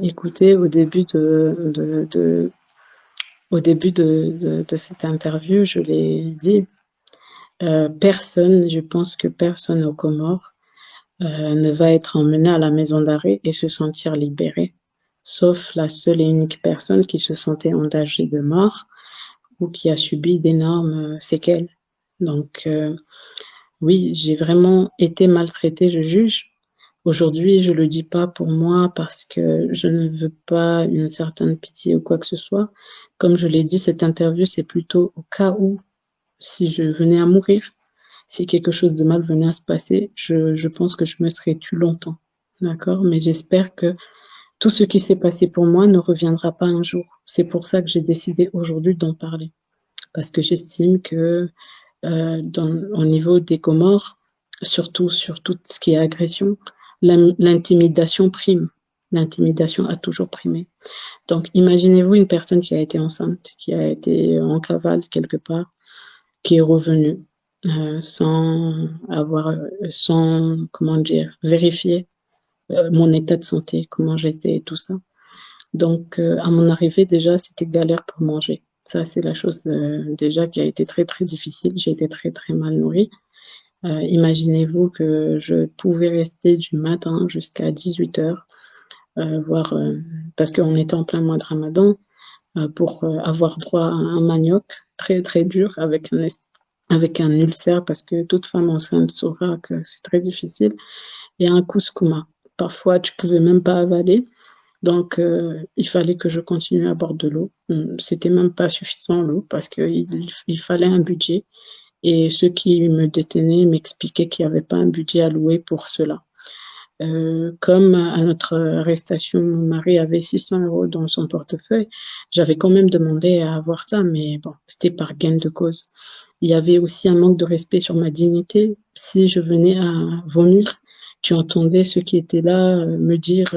Écoutez, au début de cette interview, je l'ai dit, personne, je pense que personne aux Comores ne va être emmené à la maison d'arrêt et se sentir libéré, sauf la seule et unique personne qui se sentait en danger de mort ou qui a subi d'énormes séquelles. Donc, oui, j'ai vraiment été maltraitée, je juge. Aujourd'hui, je le dis pas pour moi parce que je ne veux pas une certaine pitié ou quoi que ce soit. Comme je l'ai dit, cette interview, c'est plutôt au cas où, si je venais à mourir, si quelque chose de mal venait à se passer, je pense que je me serais tue longtemps. D'accord? Mais j'espère que tout ce qui s'est passé pour moi ne reviendra pas un jour. C'est pour ça que j'ai décidé aujourd'hui d'en parler. Parce que j'estime que au niveau des Comores, surtout sur tout ce qui est agression, l'intimidation prime. L'intimidation a toujours primé. Donc, imaginez-vous une personne qui a été enceinte, qui a été en cavale quelque part, qui est revenue sans, comment dire, vérifier mon état de santé, comment j'étais et tout ça. Donc, à mon arrivée, déjà, c'était galère pour manger. Ça, c'est la chose déjà qui a été très, très difficile. J'ai été très, très mal nourrie. Imaginez-vous que je pouvais rester du matin jusqu'à 18 heures, voire, parce qu'on était en plein mois de Ramadan, pour avoir droit à un manioc très, très dur avec un ulcère, parce que toute femme enceinte saura que c'est très difficile, et un couscous. Parfois, tu pouvais même pas avaler. Donc, il fallait que je continue à boire de l'eau. C'était même pas suffisant l'eau parce qu'il fallait un budget. Et ceux qui me détenaient m'expliquaient qu'il n'y avait pas un budget alloué pour cela. Comme à notre arrestation, mon mari avait 600 € dans son portefeuille, j'avais quand même demandé à avoir ça, mais bon, c'était par gain de cause. Il y avait aussi un manque de respect sur ma dignité. Si je venais à vomir, tu entendais ceux qui étaient là me dire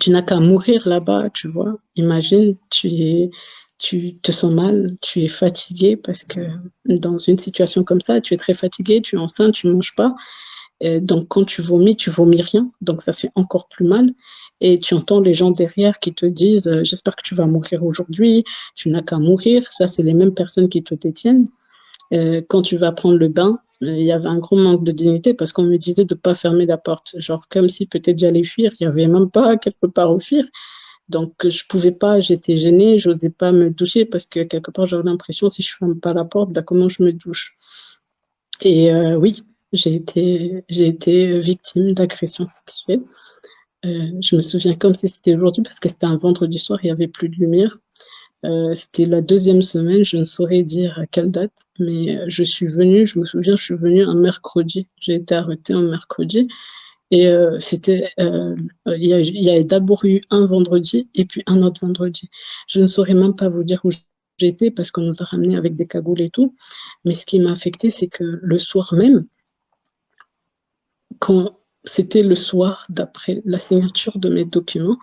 tu n'as qu'à mourir là-bas, tu vois. Imagine, tu te sens mal, tu es fatigué parce que dans une situation comme ça, tu es très fatigué, tu es enceinte, tu ne manges pas. Donc, quand tu vomis rien. Donc, ça fait encore plus mal. Et tu entends les gens derrière qui te disent j'espère que tu vas mourir aujourd'hui, tu n'as qu'à mourir. Ça, c'est les mêmes personnes qui te détiennent. Quand tu vas prendre le bain, il y avait un gros manque de dignité parce qu'on me disait de ne pas fermer la porte. Genre, comme si peut-être j'allais fuir. Il n'y avait même pas quelque part où fuir. Donc, je pouvais pas, j'étais gênée, j'osais pas me doucher parce que quelque part, j'avais l'impression si je ferme pas la porte, bah, comment je me douche? Et oui, j'ai été victime d'agressions sexuelles. Je me souviens comme si c'était aujourd'hui parce que c'était un vendredi soir, il y avait plus de lumière. C'était la deuxième semaine, je ne saurais dire à quelle date, mais je suis venue, je me souviens, je suis venue un mercredi. J'ai été arrêtée un mercredi et il y a d'abord eu un vendredi et puis un autre vendredi. Je ne saurais même pas vous dire où j'étais parce qu'on nous a ramenés avec des cagoules et tout. Mais ce qui m'a affecté, c'est que le soir même, quand c'était le soir d'après la signature de mes documents,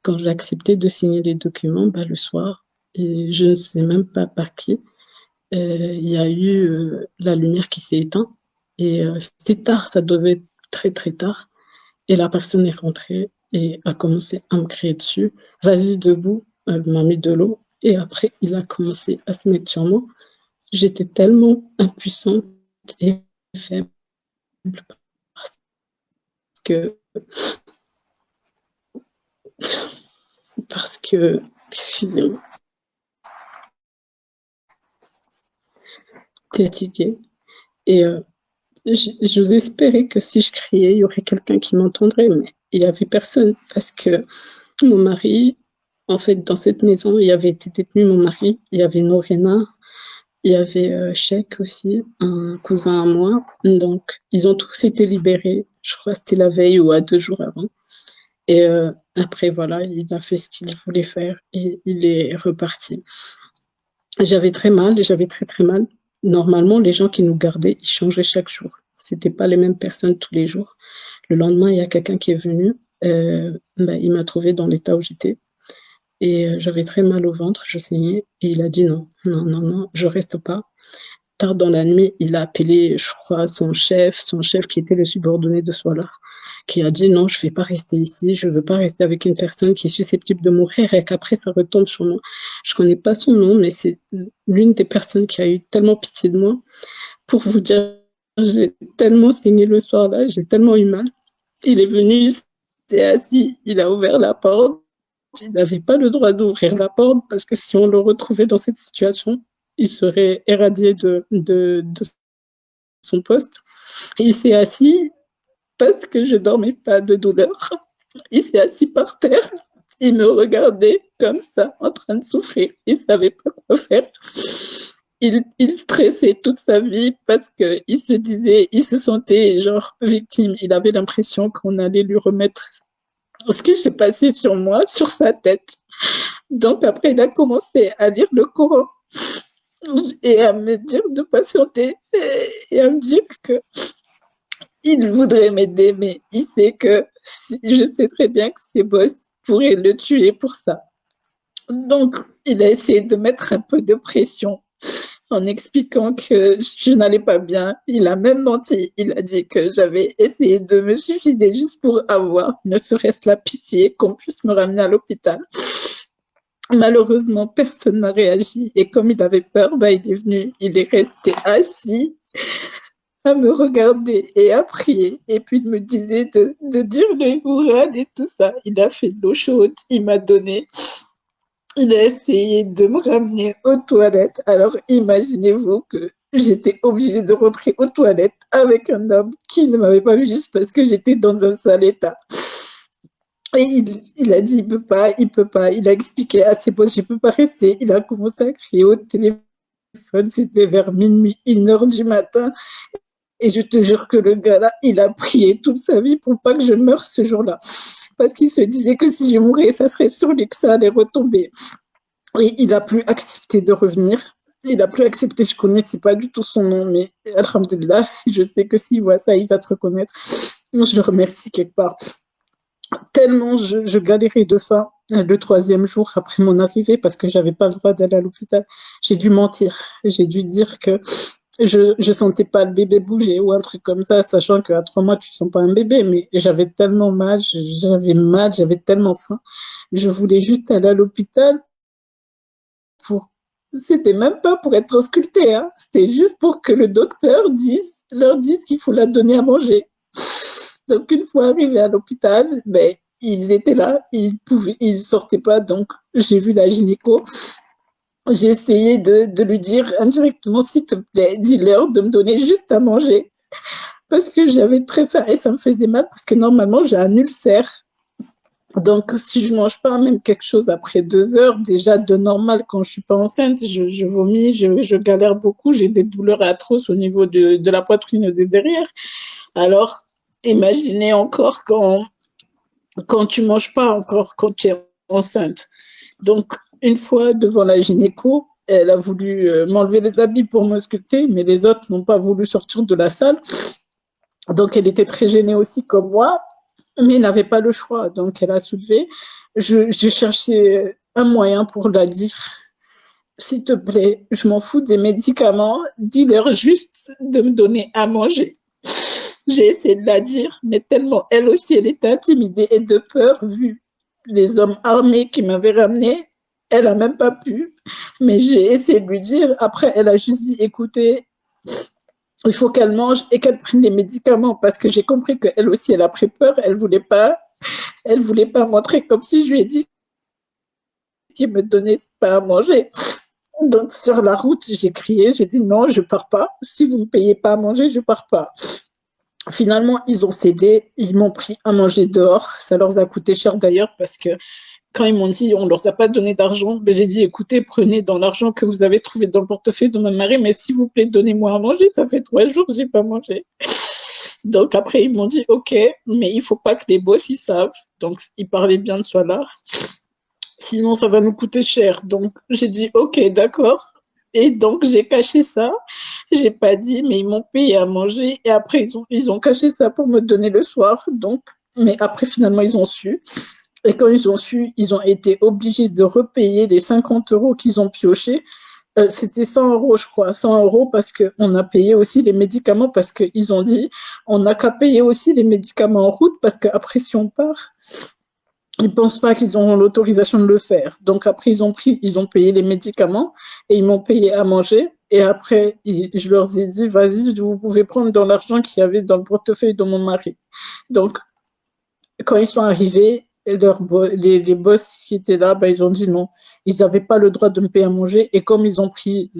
quand j'ai accepté de signer les documents, bah, le soir, et je ne sais même pas par qui, il y a eu la lumière qui s'est éteinte. Et c'était tard, ça devait être très très tard. Et la personne est rentrée et a commencé à me crier dessus. Vas-y debout, elle m'a mis de l'eau. Et après, il a commencé à se mettre sur moi. J'étais tellement impuissante et faible parce que, excusez-moi, j'étais fatiguée. Et je vous espérais que si je criais, il y aurait quelqu'un qui m'entendrait, mais il n'y avait personne parce que mon mari, en fait, dans cette maison, il y avait été détenu mon mari, il y avait Norena, il y avait Cheikh aussi, un cousin à moi. Donc, ils ont tous été libérés. Je crois que c'était la veille ou à 2 jours avant. Et après, voilà, il a fait ce qu'il voulait faire et il est reparti. J'avais très mal, j'avais très très mal. Normalement, les gens qui nous gardaient, ils changeaient chaque jour. C'était pas les mêmes personnes tous les jours. Le lendemain, il y a quelqu'un qui est venu. Il m'a trouvé dans l'état où j'étais. Et j'avais très mal au ventre, je saignais. Et il a dit non, non, non, non, je reste pas. tard dans la nuit, il a appelé, je crois, son chef qui était le subordonné de Solar, qui a dit non, je ne vais pas rester ici, je ne veux pas rester avec une personne qui est susceptible de mourir et qu'après ça retombe sur moi. Je ne connais pas son nom, mais c'est l'une des personnes qui a eu tellement pitié de moi. Pour vous dire, j'ai tellement saigné le soir-là, j'ai tellement eu mal. Il est venu, il s'est assis, il a ouvert la porte. Il n'avait pas le droit d'ouvrir la porte parce que si on le retrouvait dans cette situation, il serait éradié de son poste. Et il s'est assis parce que je dormais pas de douleur. Il s'est assis par terre. Il me regardait comme ça, en train de souffrir. Il savait pas quoi faire. Il stressait toute sa vie parce que il se disait, il se sentait genre victime. Il avait l'impression qu'on allait lui remettre ce qui s'est passé sur moi, sur sa tête. Donc après, il a commencé à lire le Coran et à me dire de patienter et à me dire que il voudrait m'aider, mais il sait que je sais très bien que ses boss pourraient le tuer pour ça. Donc, il a essayé de mettre un peu de pression en expliquant que je n'allais pas bien. Il a même menti. Il a dit que j'avais essayé de me suicider juste pour avoir ne serait-ce la pitié qu'on puisse me ramener à l'hôpital. Malheureusement, personne n'a réagi. Et comme il avait peur, bah, il est venu. Il est resté assis à me regarder et à prier. Et puis, il me disait de dire le Coran et tout ça. Il a fait de l'eau chaude. Il m'a donné. Il a essayé de me ramener aux toilettes. Alors, imaginez-vous que j'étais obligée de rentrer aux toilettes avec un homme qui ne m'avait pas vu juste parce que j'étais dans un sale état. Et il a dit, il peut pas. Il a expliqué à ses boss, je peux pas rester. Il a commencé à crier au téléphone. C'était vers minuit, 1h du matin. Et je te jure que le gars-là, il a prié toute sa vie pour pas que je meure ce jour-là. Parce qu'il se disait que si je mourais, ça serait sur lui que ça allait retomber. Et il a plus accepté de revenir. Il a plus accepté, je connaissais pas du tout son nom, mais alhamdoulilah, je sais que s'il voit ça, il va se reconnaître. Je le remercie quelque part. Tellement je galérais de faim le 3e jour après mon arrivée parce que j'avais pas le droit d'aller à l'hôpital. J'ai dû mentir. J'ai dû dire que je sentais pas le bébé bouger ou un truc comme ça, sachant qu'à 3 mois, tu sens pas un bébé, mais j'avais tellement mal, j'avais tellement faim. Je voulais juste aller à l'hôpital pour, c'était même pas pour être auscultée, hein. C'était juste pour que le docteur leur dise qu'il faut la donner à manger. Donc, une fois arrivé à l'hôpital, ben, ils étaient là, ils sortaient pas, donc j'ai vu la gynéco. J'ai essayé de lui dire indirectement, s'il te plaît, dis-leur de me donner juste à manger. Parce que j'avais très faim et ça me faisait mal parce que normalement, j'ai un ulcère. Donc, si je mange pas même quelque chose après 2 heures, déjà de normal, quand je suis pas enceinte, je vomis, je galère beaucoup, j'ai des douleurs atroces au niveau de la poitrine et de derrière. Alors, imaginez encore quand tu manges pas encore, quand tu es enceinte. Donc, une fois devant la gynéco, elle a voulu m'enlever les habits pour m'ausculter, mais les autres n'ont pas voulu sortir de la salle. Donc, elle était très gênée aussi comme moi, mais n'avait pas le choix. Donc, elle a soulevé. Je cherchais un moyen pour la dire, s'il te plaît, je m'en fous des médicaments, dis-leur juste de me donner à manger. J'ai essayé de la dire, mais tellement elle aussi, elle était intimidée et de peur, vu les hommes armés qui m'avaient ramenée, elle a même pas pu. Mais j'ai essayé de lui dire. Après, elle a juste dit, écoutez, il faut qu'elle mange et qu'elle prenne les médicaments parce que j'ai compris qu'elle aussi, elle a pris peur. Elle voulait pas montrer comme si je lui ai dit qu'il me donnait pas à manger. Donc, sur la route, j'ai crié, j'ai dit non, je pars pas. Si vous me payez pas à manger, je pars pas. Finalement, ils ont cédé, ils m'ont pris à manger dehors. Ça leur a coûté cher d'ailleurs parce que quand ils m'ont dit on leur a pas donné d'argent, ben j'ai dit écoutez, prenez dans l'argent que vous avez trouvé dans le portefeuille de ma mari, mais s'il vous plaît, donnez-moi à manger. Ça fait 3 jours que j'ai pas mangé. Donc après, ils m'ont dit ok, mais il faut pas que les boss ils savent. Donc ils parlaient bien de soi là. Sinon, ça va nous coûter cher. Donc j'ai dit ok, d'accord. Et donc, j'ai caché ça. J'ai pas dit, mais ils m'ont payé à manger. Et après, ils ont caché ça pour me donner le soir. Donc, mais après, finalement, ils ont su. Et quand ils ont su, ils ont été obligés de repayer les 50 € qu'ils ont piochés C'était 100 euros, je crois. 100 euros parce qu'on a payé aussi les médicaments parce qu'ils ont dit on n'a qu'à payer aussi les médicaments en route parce qu'après, si on part, ils pensent pas qu'ils auront l'autorisation de le faire. Donc après, ils ont payé les médicaments et ils m'ont payé à manger. Et après, je leur ai dit, vas-y, vous pouvez prendre dans l'argent qu'il y avait dans le portefeuille de mon mari. Donc, quand ils sont arrivés, les boss qui étaient là, bah, ils ont dit non. Ils n'avaient pas le droit de me payer à manger. Et comme ils ont pris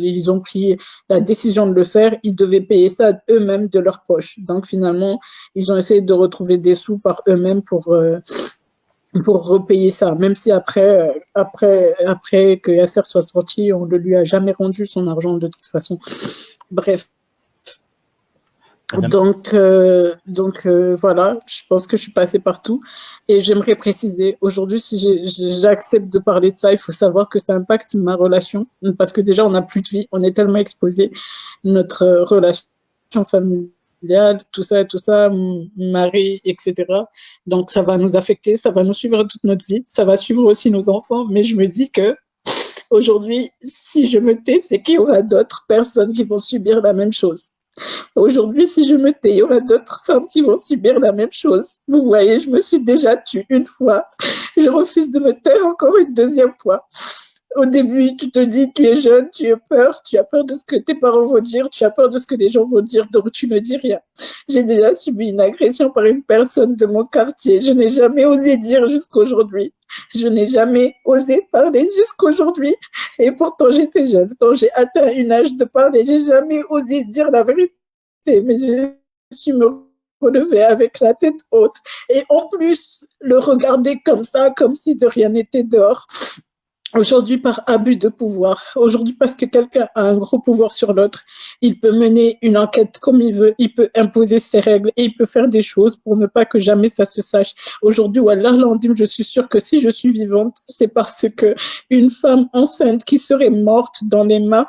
la décision de le faire, ils devaient payer ça eux-mêmes de leur poche. Donc finalement, ils ont essayé de retrouver des sous par eux-mêmes pour repayer ça, même si après que Yasser soit sorti, on ne lui a jamais rendu son argent de toute façon. Bref. Madame, Voilà, je pense que je suis passée partout. Et j'aimerais préciser, aujourd'hui, si j'accepte de parler de ça, il faut savoir que ça impacte ma relation. Parce que déjà, on n'a plus de vie, on est tellement exposé. Notre relation familiale, tout ça, mari, etc. Donc, ça va nous affecter, ça va nous suivre toute notre vie, ça va suivre aussi nos enfants. Mais je me dis que aujourd'hui, si je me tais, c'est qu'il y aura d'autres personnes qui vont subir la même chose. Aujourd'hui, si je me tais, il y aura d'autres femmes qui vont subir la même chose. Vous voyez, je me suis déjà tue une fois. Je refuse de me taire encore une deuxième fois. Au début, tu te dis, tu es jeune, tu as peur de ce que tes parents vont dire, tu as peur de ce que les gens vont dire, donc tu ne dis rien. J'ai déjà subi une agression par une personne de mon quartier. Je n'ai jamais osé dire jusqu'aujourd'hui. Je n'ai jamais osé parler jusqu'aujourd'hui. Et pourtant, j'étais jeune. Quand j'ai atteint un âge de parler, j'ai jamais osé dire la vérité. Mais je suis me relevée avec la tête haute. Et en plus, le regarder comme ça, comme si de rien n'était dehors. Aujourd'hui, par abus de pouvoir. Aujourd'hui, parce que quelqu'un a un gros pouvoir sur l'autre, il peut mener une enquête comme il veut, il peut imposer ses règles et il peut faire des choses pour ne pas que jamais ça se sache. Aujourd'hui, Wallah Landim, je suis sûre que si je suis vivante, c'est parce que une femme enceinte qui serait morte dans les mains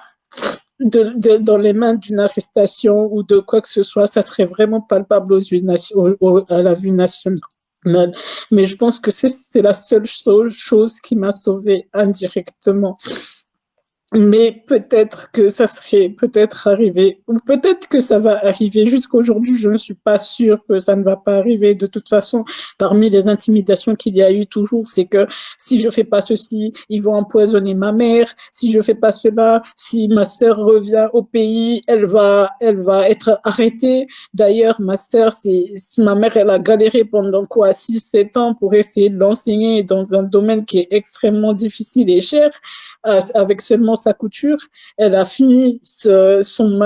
dans les mains d'une arrestation ou de quoi que ce soit, ça serait vraiment palpable à la vue nationale. Mais je pense que c'est la seule chose qui m'a sauvée indirectement. Mais peut-être que ça serait peut-être arrivé, ou peut-être que ça va arriver. Jusqu'aujourd'hui, je ne suis pas sûre que ça ne va pas arriver. De toute façon, parmi les intimidations qu'il y a eu toujours, c'est que si je fais pas ceci, ils vont empoisonner ma mère. Si je fais pas cela, si ma sœur revient au pays, elle va être arrêtée. D'ailleurs, ma mère, elle a galéré pendant 6-7 ans pour essayer de l'enseigner dans un domaine qui est extrêmement difficile et cher, avec seulement sa couture. Elle a fini son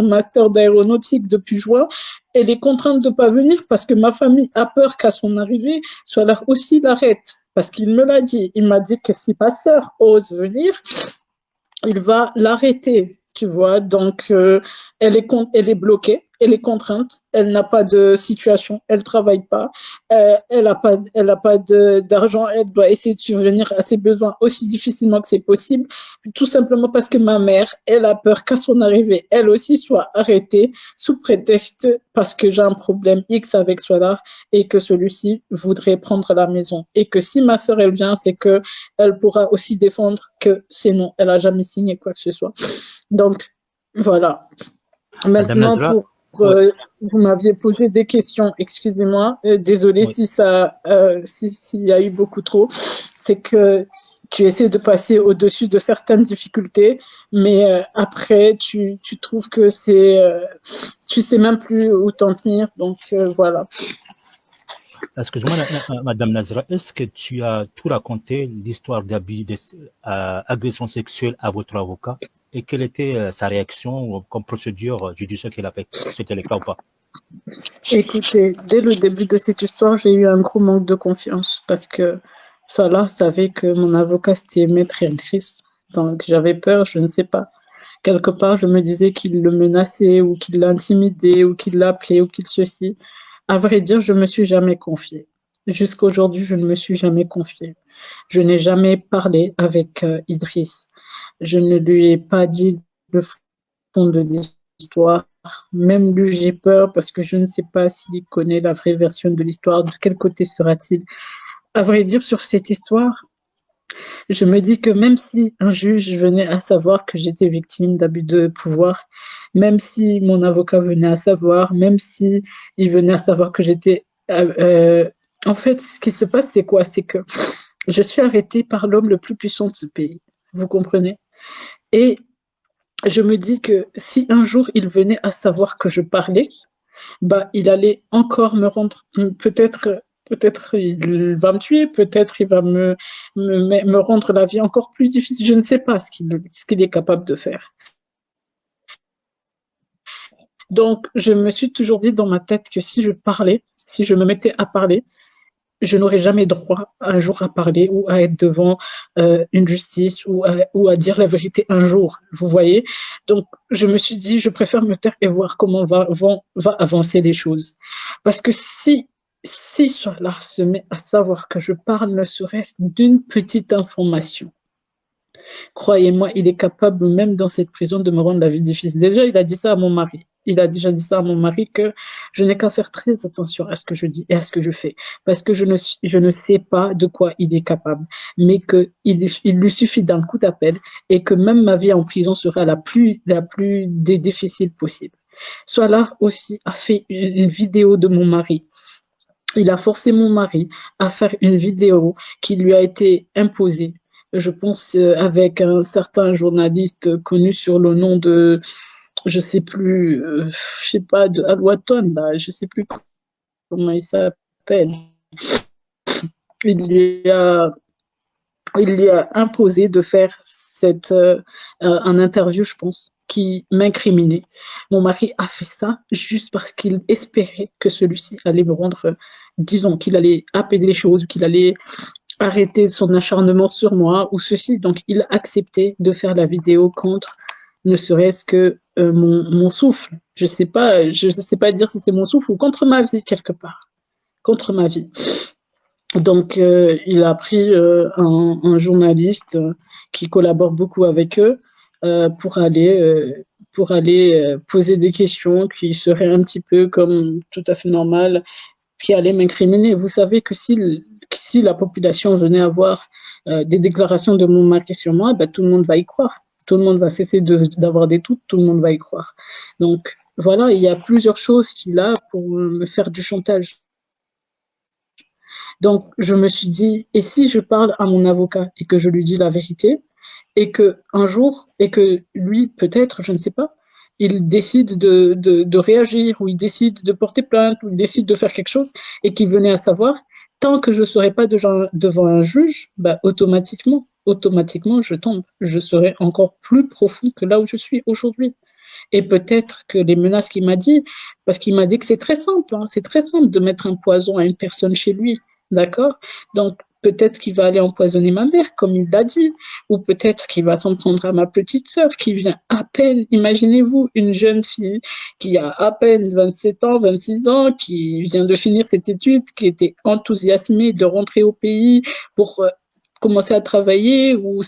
master d'aéronautique depuis juin. Elle est contrainte de ne pas venir parce que ma famille a peur qu'à son arrivée, soit aussi l'arrête. Parce qu'il me l'a dit. Il m'a dit que si ma sœur ose venir, il va l'arrêter. Tu vois, donc elle est bloquée, elle est contrainte, elle n'a pas de situation, elle travaille pas, elle a pas d'argent, elle doit essayer de subvenir à ses besoins aussi difficilement que c'est possible, tout simplement parce que ma mère, elle a peur qu'à son arrivée, elle aussi soit arrêtée sous prétexte parce que j'ai un problème X avec Solar et que celui-ci voudrait prendre la maison et que si ma sœur elle vient, c'est que elle pourra aussi défendre que c'est non, elle a jamais signé quoi que ce soit. Donc, voilà. Madame Maintenant, Nazra, ouais, vous m'aviez posé des questions, excusez-moi, désolé ouais. si s'il y a eu beaucoup trop. C'est que tu essaies de passer au-dessus de certaines difficultés, mais après, tu trouves que tu sais même plus où t'en tenir, donc voilà. Excuse-moi, Madame Nazra, est-ce que tu as tout raconté l'histoire d'agression sexuelle à votre avocat et quelle était sa réaction comme procédure judiciaire qu'il a fait? C'était le cas ou pas? Écoutez, dès le début de cette histoire, j'ai eu un gros manque de confiance parce que Salah savait que mon avocat c'était Maître Idriss. Donc j'avais peur, je ne sais pas. Quelque part, je me disais qu'il le menaçait ou qu'il l'intimidait ou qu'il l'appelait ou qu'il ceci. À vrai dire, je me suis jamais confiée. Jusqu'à aujourd'hui, je ne me suis jamais confiée. Je n'ai jamais parlé avec Idriss. Je ne lui ai pas dit le fond de l'histoire. Même lui, j'ai peur parce que je ne sais pas s'il connaît la vraie version de l'histoire. De quel côté sera-t-il? À vrai dire, sur cette histoire, Je me dis que même si un juge venait à savoir que j'étais victime d'abus de pouvoir, même si mon avocat venait à savoir, même si il venait à savoir que j'étais... en fait, ce qui se passe, c'est quoi? C'est que je suis arrêtée par l'homme le plus puissant de ce pays. Vous comprenez? Et je me dis que si un jour il venait à savoir que je parlais, bah, il allait encore me rendre, peut-être il va me tuer, peut-être il va me rendre la vie encore plus difficile. Je ne sais pas ce qu'il est capable de faire. Donc, je me suis toujours dit dans ma tête que si je parlais, si je me mettais à parler, je n'aurais jamais droit un jour à parler ou à être devant une justice ou à dire la vérité un jour, vous voyez. Donc, je me suis dit, je préfère me taire et voir comment va avancer les choses. Parce que si cela se met à savoir que je parle ne serait-ce d'une petite information, croyez-moi, il est capable, même dans cette prison, de me rendre la vie difficile. Déjà, il a dit ça à mon mari. Il a déjà dit ça à mon mari que je n'ai qu'à faire très attention à ce que je dis et à ce que je fais. Parce que je ne sais pas de quoi il est capable. Mais il lui suffit d'un coup d'appel et que même ma vie en prison sera la plus difficile possible. Soit là aussi a fait une vidéo de mon mari. Il a forcé mon mari à faire une vidéo qui lui a été imposée, je pense, avec un certain journaliste connu sur le nom de, je sais plus, je sais pas, de Alwaton, là, je sais plus comment il s'appelle. Il lui a, il lui a imposé de faire un interview, je pense, qui m'incriminait. Mon mari a fait ça juste parce qu'il espérait que celui-ci allait me rendre, disons, qu'il allait apaiser les choses, qu'il allait arrêter son acharnement sur moi ou ceci. Donc, il a accepté de faire la vidéo contre ne serait-ce que mon souffle. Je sais pas dire si c'est mon souffle ou contre ma vie quelque part, contre ma vie. Donc, il a pris un journaliste qui collabore beaucoup avec eux euh, pour aller, euh, pour aller poser des questions qui seraient un petit peu comme tout à fait normales, qui allaient m'incriminer. Vous savez que si la population venait à voir des déclarations de mon mari sur moi, ben, tout le monde va y croire. Tout le monde va cesser d'avoir des doutes, tout le monde va y croire. Donc, voilà, il y a plusieurs choses qu'il a pour me faire du chantage. Donc, je me suis dit, et si je parle à mon avocat et que je lui dis la vérité, et que un jour, et que lui, peut-être, je ne sais pas, il décide de réagir, ou il décide de porter plainte, ou il décide de faire quelque chose, et qu'il venait à savoir, tant que je ne serai pas devant un juge, bah, automatiquement, je tombe. Je serai encore plus profond que là où je suis aujourd'hui. Et peut-être que les menaces qu'il m'a dit, parce qu'il m'a dit que c'est très simple, hein, c'est très simple de mettre un poison à une personne chez lui, d'accord? Donc peut-être qu'il va aller empoisonner ma mère, comme il l'a dit, ou peut-être qu'il va s'en prendre à ma petite sœur qui vient à peine, imaginez-vous, une jeune fille qui a à peine 27 ans, 26 ans, qui vient de finir cette étude, qui était enthousiasmée de rentrer au pays pour commencer à travailler ou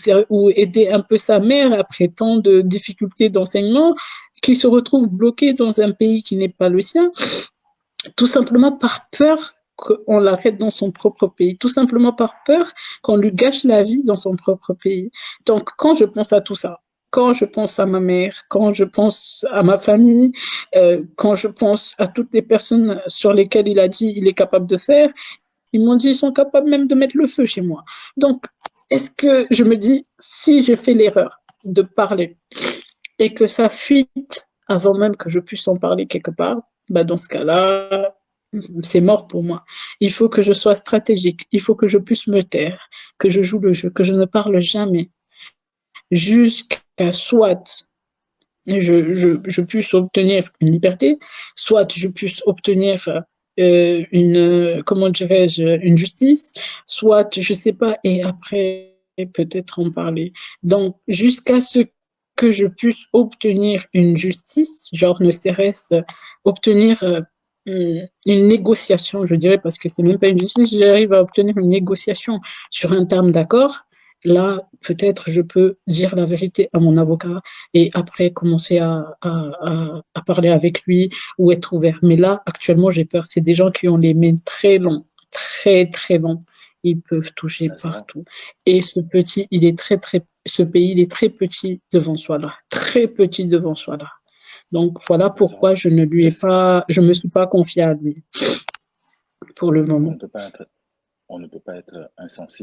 aider un peu sa mère après tant de difficultés d'enseignement, qui se retrouve bloqué dans un pays qui n'est pas le sien, tout simplement par peur qu'on l'arrête dans son propre pays, tout simplement par peur qu'on lui gâche la vie dans son propre pays. Donc, quand je pense à tout ça, quand je pense à ma mère, quand je pense à ma famille, quand je pense à toutes les personnes sur lesquelles il a dit il est capable de faire, ils m'ont dit ils sont capables même de mettre le feu chez moi. Donc, est-ce que je me dis, si j'ai fait l'erreur de parler et que ça fuite avant même que je puisse en parler quelque part, bah dans ce cas-là, c'est mort pour moi. Il faut que je sois stratégique, il faut que je puisse me taire, que je joue le jeu, que je ne parle jamais, jusqu'à soit je puisse obtenir une liberté, soit je puisse obtenir comment dirais-je, une justice, soit je sais pas, et après peut-être en parler. Donc jusqu'à ce que je puisse obtenir une justice, genre ne serait-ce obtenir une négociation, je dirais, parce que c'est même pas une justice, j'arrive à obtenir une négociation sur un terme d'accord, là, peut-être je peux dire la vérité à mon avocat et après commencer à parler avec lui ou être ouvert. Mais là, actuellement, j'ai peur. C'est des gens qui ont les mains très longs, très, très longs. Ils peuvent toucher Nazra, partout. Et ce pays, il est très petit devant Souala. Très petit devant Souala. Donc, voilà Nazra, pourquoi je me suis pas confiée à lui pour le on moment. ne peut pas être, on ne peut pas être insensible